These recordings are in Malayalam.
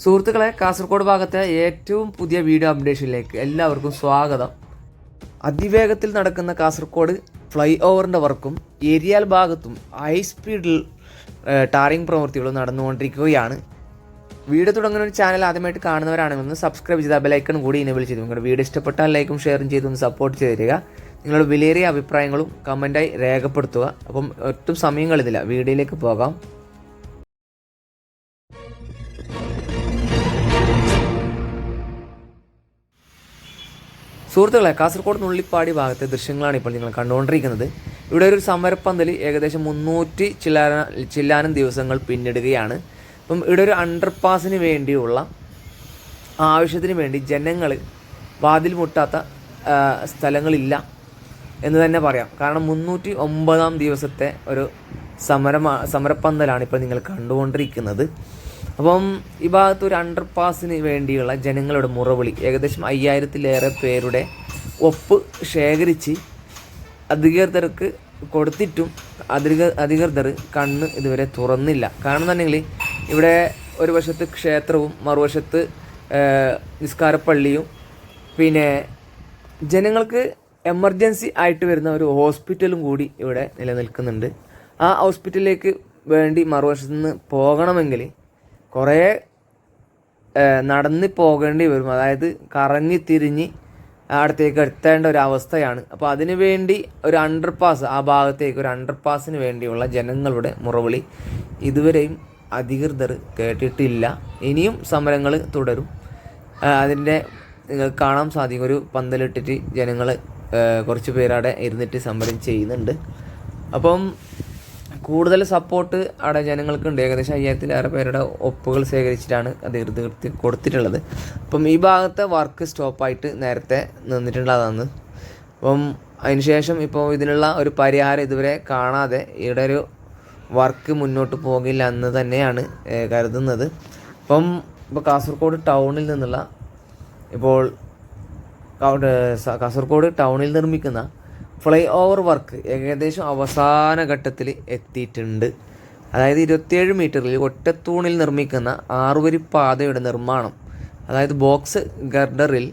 സുഹൃത്തുക്കളെ, കാസർഗോഡ് ഭാഗത്തെ ഏറ്റവും പുതിയ വീഡിയോ അപ്ഡേഷനിലേക്ക് എല്ലാവർക്കും സ്വാഗതം. അതിവേഗത്തിൽ നടക്കുന്ന കാസർഗോഡ് ഫ്ലൈ ഓവറിൻ്റെ വർക്കും ഏരിയാൽ ഭാഗത്തും ഹൈ സ്പീഡിൽ ടാറിംഗ് പ്രവൃത്തികളും നടന്നുകൊണ്ടിരിക്കുകയാണ്. വീഡിയോ തുടങ്ങുന്ന ഒരു ചാനൽ ആദ്യമായിട്ട് കാണുന്നവരാണെങ്കിൽ ഒന്ന് സബ്സ്ക്രൈബ് ചെയ്ത് ബെലൈക്കൺ കൂടി ഇനേബിൾ ചെയ്തു. നിങ്ങളുടെ വീഡിയോ ഇഷ്ടപ്പെട്ടാൽ ലൈക്കും ഷെയറും ചെയ്തൊന്ന് സപ്പോർട്ട് ചെയ്ത് തരിക. നിങ്ങളുടെ വിലയേറിയ അഭിപ്രായങ്ങളും കമൻറ്റായി രേഖപ്പെടുത്തുക. അപ്പം ഒട്ടും സമയം കളയുന്നില്ല, വീഡിയോയിലേക്ക് പോകാം. സുഹൃത്തുക്കളെ, കാസർഗോഡ് നുള്ളിപ്പാടി ഭാഗത്തെ ദൃശ്യങ്ങളാണ് ഇപ്പോൾ നിങ്ങൾ കണ്ടുകൊണ്ടിരിക്കുന്നത്. ഇവിടെ ഒരു സമരപ്പന്തൽ ഏകദേശം 300 ചില്ലാനം ദിവസങ്ങൾ പിന്നിടുകയാണ്. അപ്പം ഇവിടെ ഒരു അണ്ടർപാസിന് വേണ്ടിയുള്ള ആവശ്യത്തിന് വേണ്ടി ജനങ്ങൾ വാതിൽ മുട്ടാത്ത സ്ഥലങ്ങളില്ല എന്ന് തന്നെ പറയാം. കാരണം 309-ാം ദിവസത്തെ ഒരു സമരപ്പന്തലാണ് ഇപ്പോൾ നിങ്ങൾ കണ്ടുകൊണ്ടിരിക്കുന്നത്. അപ്പം ഈ ഭാഗത്ത് ഒരു അണ്ടർപാസിന് വേണ്ടിയുള്ള ജനങ്ങളുടെ മുറവിളി ഏകദേശം 5000-ലേറെ പേരുടെ ഒപ്പ് ശേഖരിച്ച് അധികൃതർക്ക് കൊടുത്തിട്ടും അധികൃതർ കണ്ണ് ഇതുവരെ തുറന്നില്ല. കാരണം എന്നുണ്ടെങ്കിൽ ഇവിടെ ഒരു വശത്ത് ക്ഷേത്രവും മറുവശത്ത് നിസ്കാരപ്പള്ളിയും പിന്നെ ജനങ്ങൾക്ക് എമർജൻസി ആയിട്ട് വരുന്ന ഒരു ഹോസ്പിറ്റലും കൂടി ഇവിടെ നിലനിൽക്കുന്നുണ്ട്. ആ ഹോസ്പിറ്റലിലേക്ക് വേണ്ടി മറുവശത്ത് നിന്ന് പോകണമെങ്കിൽ കുറേ നടന്ന് പോകേണ്ടി വരും. അതായത് കറങ്ങി തിരിഞ്ഞ് അടുത്തേക്ക് എത്തേണ്ട ഒരു അവസ്ഥയാണ്. അപ്പോൾ അതിനു വേണ്ടി ഒരു അണ്ടർപാസ്, ആ ഭാഗത്തേക്ക് ഒരു അണ്ടർപാസിന് വേണ്ടിയുള്ള ജനങ്ങളുടെ മുറവിളി ഇതുവരെയും അധികൃതർ കേട്ടിട്ടില്ല. ഇനിയും സമരങ്ങൾ തുടരും. അതിൻ്റെ നിങ്ങൾക്ക് കാണാൻ സാധിക്കും, ഒരു പന്തലിട്ടിട്ട് ജനങ്ങൾ കുറച്ച് പേരവിടെ ഇരുന്നിട്ട് സമരം ചെയ്യുന്നുണ്ട്. അപ്പം കൂടുതൽ സപ്പോർട്ട് അവിടെ ജനങ്ങൾക്കുണ്ട്. ഏകദേശം 5000-ലേറെ പേരുടെ ഒപ്പുകൾ ശേഖരിച്ചിട്ടാണ് അധികൃതർക്ക് കൊടുത്തിട്ടുള്ളത്. അപ്പം ഈ ഭാഗത്തെ വർക്ക് സ്റ്റോപ്പായിട്ട് നേരത്തെ നിന്നിട്ടുള്ളതാണ്. അപ്പം അതിനുശേഷം ഇപ്പോൾ ഇതിനുള്ള ഒരു പരിഹാരം ഇതുവരെ കാണാതെ ഇവിടെ ഒരു വർക്ക് മുന്നോട്ട് പോകില്ല എന്ന് തന്നെയാണ് കരുതുന്നത്. ഇപ്പോൾ കാസർഗോഡ് ടൗണിൽ നിന്നുള്ള കാസർഗോഡ് ടൗണിൽ നിർമ്മിക്കുന്ന ഫ്ലൈ ഓവർ വർക്ക് ഏകദേശം അവസാന ഘട്ടത്തിൽ എത്തിയിട്ടുണ്ട്. അതായത് 27 മീറ്ററിൽ ഒറ്റത്തൂണിൽ നിർമ്മിക്കുന്ന 6 വരി പാതയുടെ നിർമ്മാണം, അതായത് ബോക്സ് ഗർഡറിൽ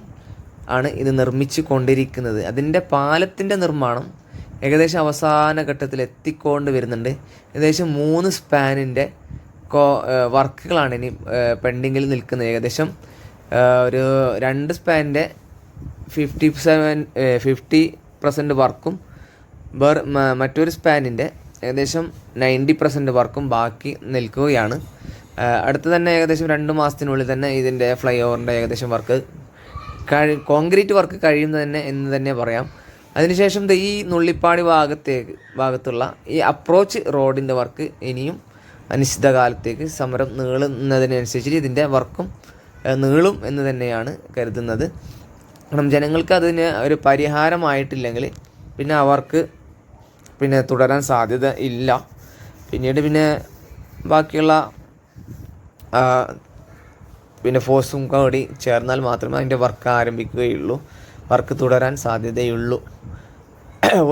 ആണ് ഇത് നിർമ്മിച്ചു കൊണ്ടിരിക്കുന്നത്. അതിൻ്റെ പാലത്തിൻ്റെ നിർമ്മാണം ഏകദേശം അവസാന ഘട്ടത്തിൽ എത്തിക്കൊണ്ട് വരുന്നുണ്ട്. ഏകദേശം 3 സ്പാനിൻ്റെ വർക്കുകളാണ് ഇനി പെൻഡിങ്ങിൽ നിൽക്കുന്നത്. ഏകദേശം ഒരു 2 സ്പാനിൻ്റെ 50% വർക്കും മറ്റൊരു സ്പാനിൻ്റെ ഏകദേശം 90% വർക്കും ബാക്കി നിൽക്കുകയാണ്. അടുത്ത് തന്നെ ഏകദേശം 2 മാസത്തിനുള്ളിൽ തന്നെ ഇതിൻ്റെ ഫ്ലൈ ഓവറിൻ്റെ ഏകദേശം വർക്ക് കോൺക്രീറ്റ് വർക്ക് കഴിയും തന്നെ എന്ന് തന്നെ പറയാം. അതിനുശേഷം ഈ നുള്ളിപ്പാടി ഭാഗത്തുള്ള ഈ അപ്രോച്ച് റോഡിൻ്റെ വർക്ക് ഇനിയും അനിശ്ചിതകാലത്തേക്ക് സമരം നീളുന്നതിനനുസരിച്ച് ഇതിൻ്റെ വർക്കും നീളും എന്ന് തന്നെയാണ് കരുതുന്നത്. കാരണം ജനങ്ങൾക്ക് അതിന് ഒരു പരിഹാരമായിട്ടില്ലെങ്കിൽ പിന്നെ അവർക്ക് തുടരാൻ സാധ്യത ഇല്ല. പിന്നീട് ബാക്കിയുള്ള ഫോഴ്സും കൂടി ചേർന്നാൽ മാത്രമേ അതിൻ്റെ വർക്ക് ആരംഭിക്കുകയുള്ളൂ, വർക്ക് തുടരാൻ സാധ്യതയുള്ളൂ.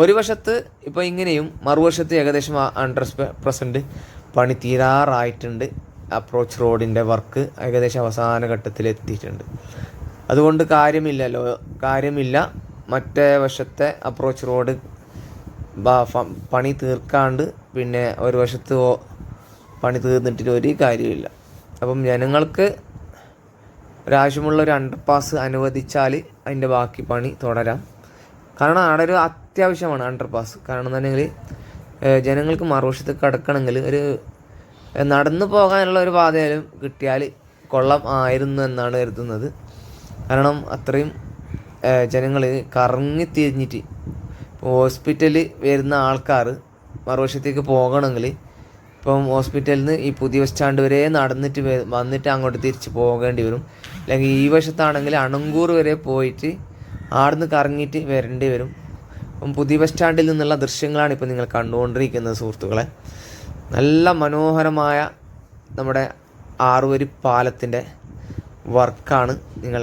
ഒരു വശത്ത് ഇപ്പോൾ ഇങ്ങനെയും മറുവശത്ത് ഏകദേശം 100% പണി തീരാറായിട്ടുണ്ട്. അപ്രോച്ച് റോഡിൻ്റെ വർക്ക് ഏകദേശം അവസാന ഘട്ടത്തിൽ എത്തിയിട്ടുണ്ട്. അതുകൊണ്ട് കാര്യമില്ല. മറ്റേ വശത്തെ അപ്രോച്ച് റോഡ് പണി തീർക്കാണ്ട് ഒരു വശത്ത് പണി തീർന്നിട്ട് ഒരു കാര്യമില്ല. അപ്പം ജനങ്ങൾക്ക് ഒരാവശ്യമുള്ള ഒരു അണ്ടർപാസ് അനുവദിച്ചാൽ അതിൻ്റെ ബാക്കി പണി തുടരാം. കാരണം അവിടെ ഒരു അത്യാവശ്യമാണ് അണ്ടർപാസ്. കാരണം എന്നുണ്ടെങ്കിൽ ജനങ്ങൾക്ക് മറുവശത്ത് കിടക്കണമെങ്കിൽ ഒരു നടന്നു പോകാനുള്ള ഒരു പാതയാലും കിട്ടിയാൽ കൊള്ളാം ആയിരുന്നു എന്നാണ് കരുതുന്നത്. കാരണം അത്രയും ജനങ്ങൾ കറങ്ങി തിരിഞ്ഞിട്ട് ഹോസ്പിറ്റലിൽ വരുന്ന ആൾക്കാർ മറുവശത്തേക്ക് പോകണമെങ്കിൽ ഹോസ്പിറ്റലിൽ നിന്ന് ഈ പുതിയ ബസ് സ്റ്റാൻഡ് വരെ വന്നിട്ട് അങ്ങോട്ട് തിരിച്ച് പോകേണ്ടി വരും. അല്ലെങ്കിൽ ഈ വശത്താണെങ്കിൽ അണങ്കൂർ വരെ പോയിട്ട് ആടുന്ന് കറങ്ങിയിട്ട് വരേണ്ടി വരും. പുതിയ ബസ് സ്റ്റാൻഡിൽ നിന്നുള്ള ദൃശ്യങ്ങളാണ് ഇപ്പോൾ നിങ്ങൾ കണ്ടുകൊണ്ടിരിക്കുന്നത് സുഹൃത്തുക്കളെ. നല്ല മനോഹരമായ നമ്മുടെ 6 വരി പാലത്തിൻ്റെ വർക്കാണ് നിങ്ങൾ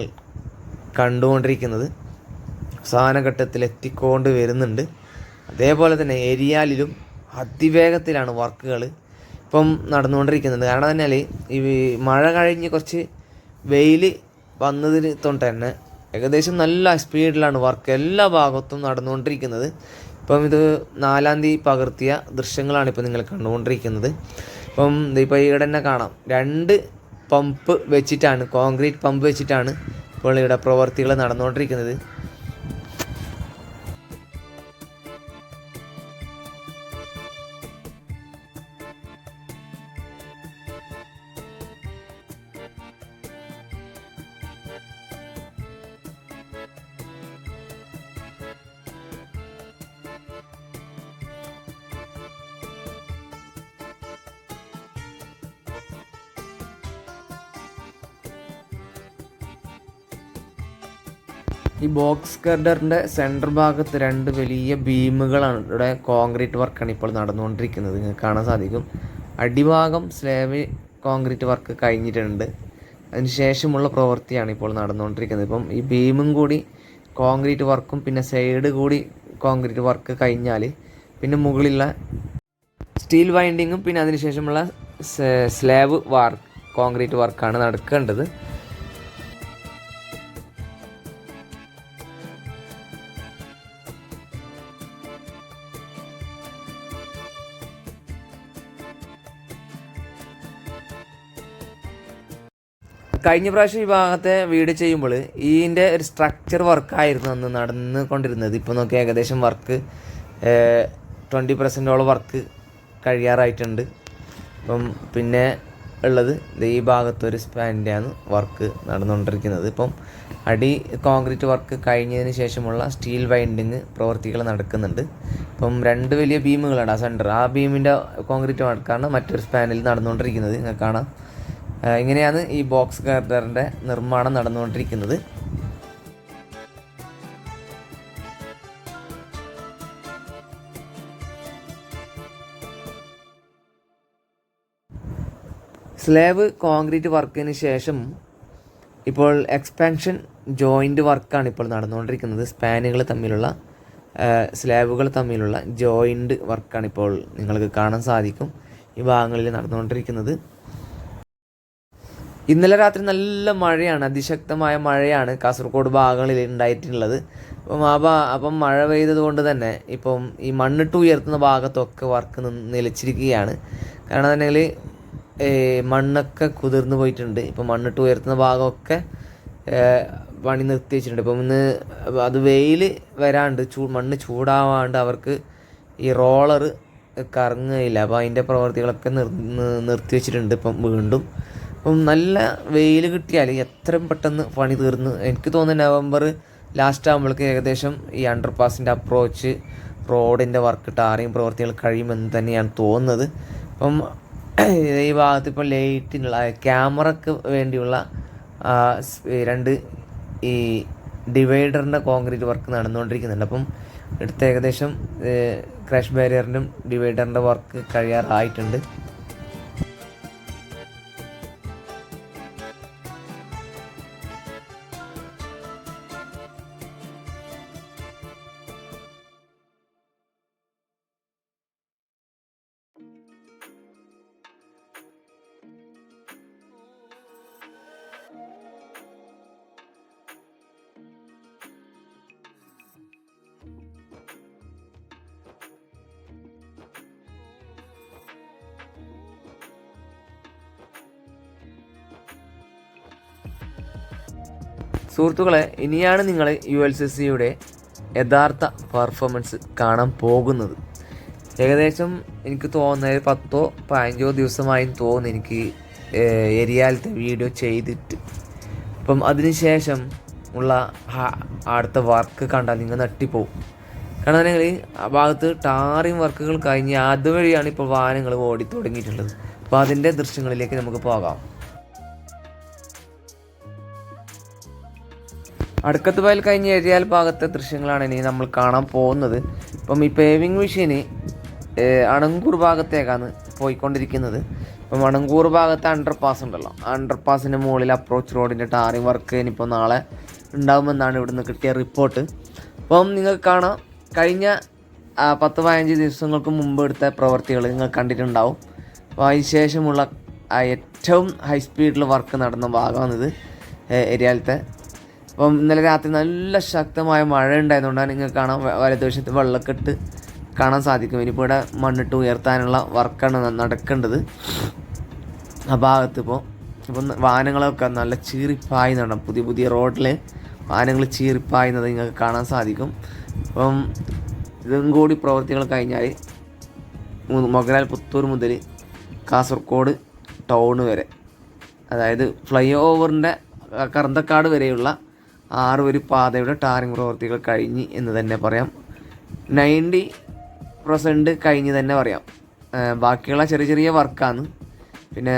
കണ്ടുകൊണ്ടിരിക്കുന്നത്. അവസാന ഘട്ടത്തിൽ എത്തിക്കൊണ്ട് വരുന്നുണ്ട്. അതേപോലെ തന്നെ ഏരിയാലിലും അതിവേഗത്തിലാണ് വർക്കുകൾ നടന്നുകൊണ്ടിരിക്കുന്നത്. കാരണം എന്നാൽ ഈ മഴ കഴിഞ്ഞ് കുറച്ച് വെയിൽ വന്നതിന് തൊട്ട് തന്നെ ഏകദേശം നല്ല സ്പീഡിലാണ് വർക്ക് എല്ലാ ഭാഗത്തും നടന്നുകൊണ്ടിരിക്കുന്നത്. ഇപ്പം ഇത് 4-ാം തീയതി പകർത്തിയ ദൃശ്യങ്ങളാണ് ഇപ്പോൾ നിങ്ങൾ കണ്ടുകൊണ്ടിരിക്കുന്നത്. ഇപ്പം ഇപ്പോൾ ഇവിടെ തന്നെ കാണാം, 2 പമ്പ് വെച്ചിട്ടാണ്, കോൺക്രീറ്റ് പമ്പ് വെച്ചിട്ടാണ് ഇപ്പോൾ ഇവിടെ പ്രവർത്തികൾ നടന്നുകൊണ്ടിരിക്കുന്നത്. ഈ ബോക്സ് ഗർഡറിൻ്റെ സെൻറ്റർ ഭാഗത്ത് 2 വലിയ ബീമുകളാണ് ഇവിടെ കോൺക്രീറ്റ് വർക്കാണ് ഇപ്പോൾ നടന്നുകൊണ്ടിരിക്കുന്നത്. നിങ്ങൾക്ക് കാണാൻ സാധിക്കും. അടിഭാഗം സ്ലാബ് കോൺക്രീറ്റ് വർക്ക് കഴിഞ്ഞിട്ടുണ്ട്. അതിന് ശേഷമുള്ള പ്രവൃത്തിയാണ് ഇപ്പോൾ നടന്നുകൊണ്ടിരിക്കുന്നത്. ഇപ്പം ഈ ബീമും കൂടി കോൺക്രീറ്റ് വർക്കും പിന്നെ സൈഡ് കൂടി കോൺക്രീറ്റ് വർക്ക് കഴിഞ്ഞാൽ പിന്നെ മുകളിലുള്ള സ്റ്റീൽ വൈൻഡിങ്ങും പിന്നെ അതിന് ശേഷമുള്ള സ്ലാബ് കോൺക്രീറ്റ് വർക്കാണ് നടക്കേണ്ടത്. കഴിഞ്ഞ പ്രാവശ്യം ഈ ഭാഗത്തെ വീട് ചെയ്യുമ്പോൾ ഇതിൻ്റെ ഒരു സ്ട്രക്ചർ വർക്കായിരുന്നു അന്ന് നടന്നുകൊണ്ടിരുന്നത്. ഇപ്പോൾ നോക്കി ഏകദേശം വർക്ക് 20% വർക്ക് കഴിയാറായിട്ടുണ്ട്. ഇപ്പം പിന്നെ ഉള്ളത് ഈ ഭാഗത്തൊരു സ്പാനിൻ്റെയാണ് വർക്ക് നടന്നുകൊണ്ടിരിക്കുന്നത്. ഇപ്പം അടി കോൺക്രീറ്റ് വർക്ക് കഴിഞ്ഞതിന് ശേഷമുള്ള സ്റ്റീൽ വൈൻഡിങ് പ്രവൃത്തികൾ നടക്കുന്നുണ്ട്. ഇപ്പം 2 വലിയ ബീമുകളാണ് ആ സെൻറ്റർ, ആ ബീമിൻ്റെ കോൺക്രീറ്റ് വർക്കാണ് മറ്റൊരു സ്പാനിൽ നടന്നുകൊണ്ടിരിക്കുന്നത്. നിങ്ങൾക്ക് കാണാം. ഇങ്ങനെയാണ് ഈ ബോക്സ് ഗർഡറിൻ്റെ നിർമ്മാണം നടന്നുകൊണ്ടിരിക്കുന്നത്. സ്ലാബ് കോൺക്രീറ്റ് വർക്കിന് ശേഷം ഇപ്പോൾ എക്സ്പാൻഷൻ ജോയിൻ്റ് വർക്കാണ് ഇപ്പോൾ നടന്നുകൊണ്ടിരിക്കുന്നത്. സ്പാനുകൾ തമ്മിലുള്ള സ്ലാബുകൾ തമ്മിലുള്ള ജോയിൻ്റ് വർക്കാണ് ഇപ്പോൾ നിങ്ങൾക്ക് കാണാൻ സാധിക്കും ഈ ഭാഗങ്ങളിൽ നടന്നുകൊണ്ടിരിക്കുന്നത്. ഇന്നലെ രാത്രി നല്ല മഴയാണ്, അതിശക്തമായ മഴയാണ് കാസർഗോഡ് ഭാഗങ്ങളിൽ ഉണ്ടായിട്ടുള്ളത്. അപ്പം മഴ പെയ്തത് കൊണ്ട് തന്നെ ഇപ്പം ഈ മണ്ണിട്ട് ഉയർത്തുന്ന ഭാഗത്തൊക്കെ വർക്ക് നിലച്ചിരിക്കുകയാണ്. കാരണം എന്നുണ്ടെങ്കിൽ മണ്ണൊക്കെ കുതിർന്നു പോയിട്ടുണ്ട്. ഇപ്പം മണ്ണിട്ട് ഉയർത്തുന്ന ഭാഗമൊക്കെ പണി നിർത്തി വെച്ചിട്ടുണ്ട്. ഇപ്പം ഇന്ന് അത് വെയിൽ വരാണ്ട് മണ്ണ് ചൂടാവാണ്ട് അവർക്ക് ഈ റോളർ കറങ്ങുകയില്ല. അപ്പോൾ അതിൻ്റെ പ്രവർത്തികളൊക്കെ നിർത്തി വെച്ചിട്ടുണ്ട്. ഇപ്പം വീണ്ടും അപ്പം നല്ല വെയിൽ കിട്ടിയാൽ എത്രയും പെട്ടെന്ന് പണി തീർന്ന്, എനിക്ക് തോന്നുന്നു നവംബർ ലാസ്റ്റ് ആകുമ്പോഴേക്ക് ഏകദേശം ഈ അണ്ടർപാസിൻ്റെ അപ്രോച്ച് റോഡിൻ്റെ വർക്ക് ടാറിങ് പ്രവർത്തികൾ കഴിയുമെന്ന് തന്നെയാണ് തോന്നുന്നത്. അപ്പം ഈ ഭാഗത്ത് ഇപ്പോൾ ലൈറ്റിനുള്ള ക്യാമറയ്ക്ക് വേണ്ടിയുള്ള 2 ഈ ഡിവൈഡറിൻ്റെ കോൺക്രീറ്റ് വർക്ക് നടന്നുകൊണ്ടിരിക്കുന്നുണ്ട്. അപ്പം എടുത്ത ഏകദേശം ക്രാഷ് ബാരിയറിൻ്റെയും ഡിവൈഡറിൻ്റെ വർക്ക് കഴിയാറായിട്ടുണ്ട്. സുഹൃത്തുക്കളെ, ഇനിയാണ് നിങ്ങൾ ULCCയുടെ യഥാർത്ഥ പെർഫോമൻസ് കാണാൻ പോകുന്നത്. ഏകദേശം എനിക്ക് തോന്നുന്നത് 10-15 ദിവസമായി തോന്നുന്നു എനിക്ക് ഏരിയയിലത്തെ വീഡിയോ ചെയ്തിട്ട്. അപ്പം അതിനുശേഷം ഉള്ള അടുത്ത വർക്ക് കണ്ടാൽ നിങ്ങൾ നട്ടിപ്പോവും. കാരണം നിങ്ങൾ ആ ഭാഗത്ത് ടാറിങ് വർക്കുകൾ കഴിഞ്ഞ് അതുവഴിയാണ് ഇപ്പോൾ വാഹനങ്ങൾ ഓടി തുടങ്ങിയിട്ടുള്ളത്. അപ്പോൾ അതിൻ്റെ ദൃശ്യങ്ങളിലേക്ക് നമുക്ക് പോകാം. അടുക്കത്ത് വയൽ കഴിഞ്ഞ ഏരിയൽ ഭാഗത്തെ ദൃശ്യങ്ങളാണ് ഇനി നമ്മൾ കാണാൻ പോകുന്നത്. ഇപ്പം ഈ പേവിങ് മെഷീന് അണങ്കൂർ ഭാഗത്തേക്കാണ് പോയിക്കൊണ്ടിരിക്കുന്നത്. ഇപ്പം അണങ്കൂർ ഭാഗത്ത് അണ്ടർപാസ് ഉണ്ടല്ലോ, അണ്ടർപാസിൻ്റെ മുകളിൽ അപ്രോച്ച് റോഡിൻ്റെ ടാറിങ് വർക്ക് ഇനിയിപ്പോൾ നാളെ ഉണ്ടാകുമെന്നാണ് ഇവിടുന്ന് കിട്ടിയ റിപ്പോർട്ട്. അപ്പം നിങ്ങൾക്ക് കാണാം, കഴിഞ്ഞ 10-15 ദിവസങ്ങൾക്ക് മുമ്പ് എടുത്ത പ്രവർത്തികൾ നിങ്ങൾ കണ്ടിട്ടുണ്ടാവും. അപ്പോൾ അതിന് ശേഷമുള്ള ഏറ്റവും ഹൈ സ്പീഡിൽ വർക്ക് നടന്ന ഭാഗമാണിത് ഏരിയയിലത്തെ. അപ്പം ഇന്നലെ രാത്രി നല്ല ശക്തമായ മഴ ഉണ്ടായതുകൊണ്ടാണ് നിങ്ങൾക്ക് കാണാൻ വലതുവശത്ത് വെള്ളക്കെട്ട് കാണാൻ സാധിക്കും. ഇനിയിപ്പോൾ ഇവിടെ മണ്ണിട്ട് ഉയർത്താനുള്ള വർക്കാണ് നടക്കേണ്ടത് ആ ഭാഗത്ത്. ഇപ്പം വാഹനങ്ങളൊക്കെ നല്ല ചീറിപ്പായുന്നുണ്ടാകും. പുതിയ റോഡിൽ വാഹനങ്ങൾ ചീറിപ്പായുന്നത് നിങ്ങൾക്ക് കാണാൻ സാധിക്കും. അപ്പം ഇതും കൂടി പ്രവൃത്തികൾ കഴിഞ്ഞാൽ മൊഗലാൽ പുത്തൂർ മുതൽ കാസർഗോഡ് ടൗൺ വരെ, അതായത് ഫ്ലൈ ഓവറിൻ്റെ കറന്തക്കാട് വരെയുള്ള 6 വരി പാതയുടെ ടാറിങ് പ്രവൃത്തികൾ കഴിഞ്ഞ് എന്ന് തന്നെ പറയാം. 90% കഴിഞ്ഞ് തന്നെ പറയാം. ബാക്കിയുള്ള ചെറിയ വർക്കാണ്. പിന്നെ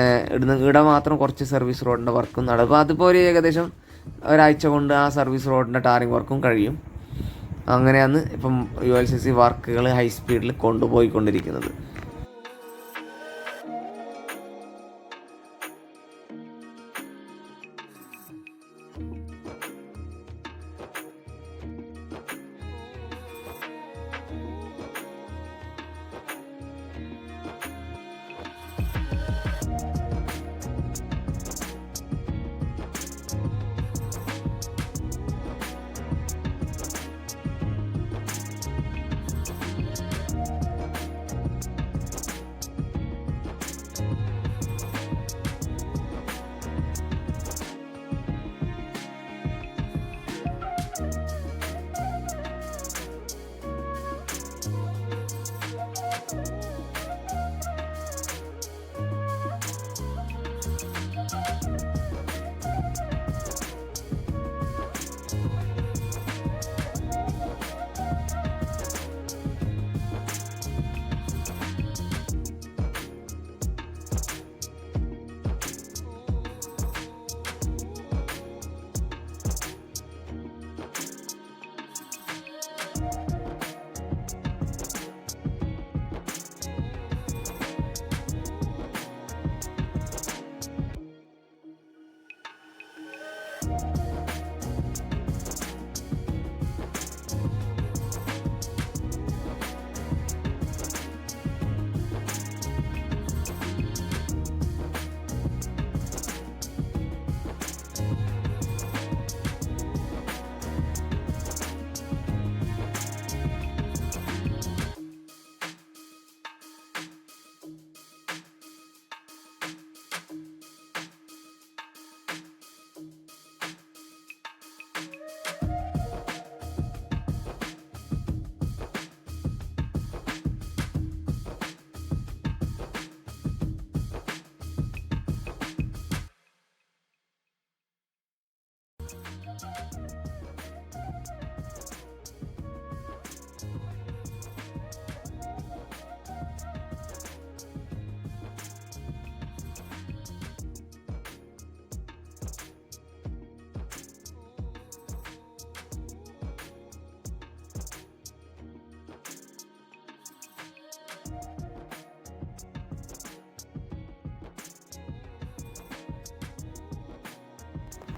ഇവിടെ മാത്രം കുറച്ച് സർവീസ് റോഡിൻ്റെ വർക്കും നടക്കും. അപ്പോൾ അതിപ്പോൾ ഒരു ഏകദേശം ഒരാഴ്ച കൊണ്ട് ആ സർവീസ് റോഡിൻ്റെ ടാറിങ് വർക്കും കഴിയും. അങ്ങനെയാണ് ഇപ്പം ULCC വർക്കുകൾ ഹൈ സ്പീഡിൽ കൊണ്ടുപോയിക്കൊണ്ടിരിക്കുന്നത്.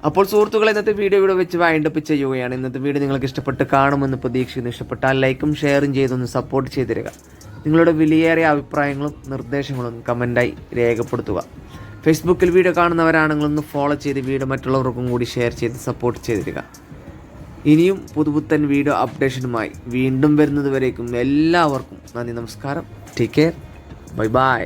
അപ്പോൾ സുഹൃത്തുക്കളെ, ഇന്നത്തെ വീഡിയോ ഇവിടെ വെച്ച് വൈൻഡപ്പ് ചെയ്യുകയാണ്. ഇന്നത്തെ വീഡിയോ നിങ്ങൾക്ക് ഇഷ്ടപ്പെട്ട് കാണുമെന്ന് പ്രതീക്ഷിക്കുന്നു. ഇഷ്ടപ്പെട്ടാൽ ലൈക്കും ഷെയറും ചെയ്തൊന്ന് സപ്പോർട്ട് ചെയ്തിരിക. നിങ്ങളുടെ വിലയേറിയ അഭിപ്രായങ്ങളും നിർദ്ദേശങ്ങളും കമൻറ്റായി രേഖപ്പെടുത്തുക. ഫേസ്ബുക്കിൽ വീഡിയോ കാണുന്നവരാണെങ്കിൽ ഒന്ന് ഫോളോ ചെയ്ത് വീഡിയോ മറ്റുള്ളവർക്കും കൂടി ഷെയർ ചെയ്ത് സപ്പോർട്ട് ചെയ്തിരിക. ഇനിയും പുതുപുത്തൻ വീഡിയോ അപ്ഡേഷനുമായി വീണ്ടും വരുന്നത് വരേക്കും എല്ലാവർക്കും നന്ദി, നമസ്കാരം. Take care, bye bye.